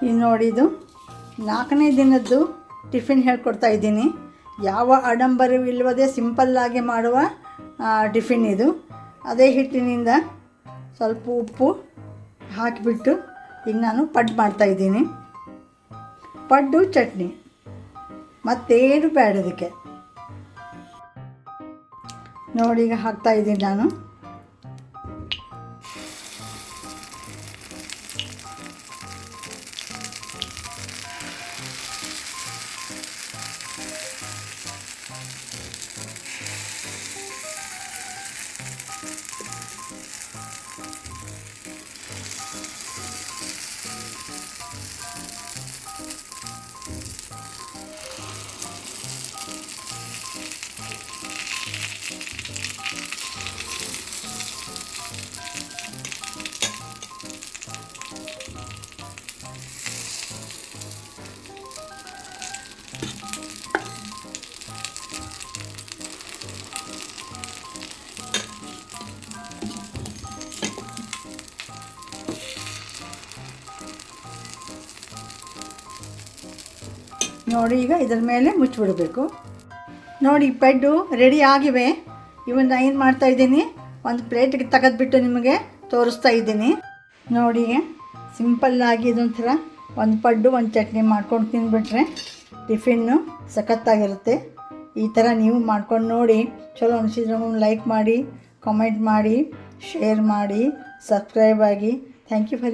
ಈಗ ನೋಡಿ, ಇದು 4ನೇ ದಿನದ್ದು ಟಿಫಿನ್ ಹೇಳ್ಕೊಡ್ತಾ ಇದ್ದೀನಿ. ಯಾವ ಆಡಂಬರವಿಲ್ಲದೆ ಸಿಂಪಲ್ಲಾಗಿ ಮಾಡುವ ಟಿಫಿನ್ ಇದು. ಅದೇ ಹಿಟ್ಟಿನಿಂದ ಸ್ವಲ್ಪ ಉಪ್ಪು ಹಾಕಿಬಿಟ್ಟು ಈಗ ನಾನು ಪಡ್ಡು ಮಾಡ್ತಾಯಿದ್ದೀನಿ. ಪಡ್ಡು ಚಟ್ನಿ ಮತ್ತೇನು ಬೇಡ ಅದಕ್ಕೆ. ನೋಡಿ, ಈಗ ಹಾಕ್ತಾಯಿದ್ದೀನಿ ನಾನು. ನೋಡಿ, ಈಗ ಇದರ ಮೇಲೆ ಮುಚ್ಚಿಬಿಡಬೇಕು. ನೋಡಿ, ಪಡ್ಡು ರೆಡಿ ಆಗಿವೆ. ಇವನ್ನ ಏನು ಮಾಡ್ತಾಯಿದ್ದೀನಿ, ಒಂದು ಪ್ಲೇಟಿಗೆ ತೆಗೆದುಬಿಟ್ಟು ನಿಮಗೆ ತೋರಿಸ್ತಾ ಇದ್ದೀನಿ. ನೋಡಿ, ಸಿಂಪಲ್ಲಾಗಿ ಇದೊಂಥರ ಒಂದು ಪಡ್ಡು ಒಂದು ಚಟ್ನಿ ಮಾಡ್ಕೊಂಡು ತಿಂದುಬಿಟ್ರೆ ಟಿಫಿನ್ನು ಸಖತ್ತಾಗಿರುತ್ತೆ. ಈ ಥರ ನೀವು ಮಾಡ್ಕೊಂಡು ನೋಡಿ. ಚಲೋ ಅನಿಸಿದ್ರೆ ಲೈಕ್ ಮಾಡಿ, ಕಾಮೆಂಟ್ ಮಾಡಿ, ಶೇರ್ ಮಾಡಿ, ಸಬ್ಸ್ಕ್ರೈಬ್ ಆಗಿ. Thank you for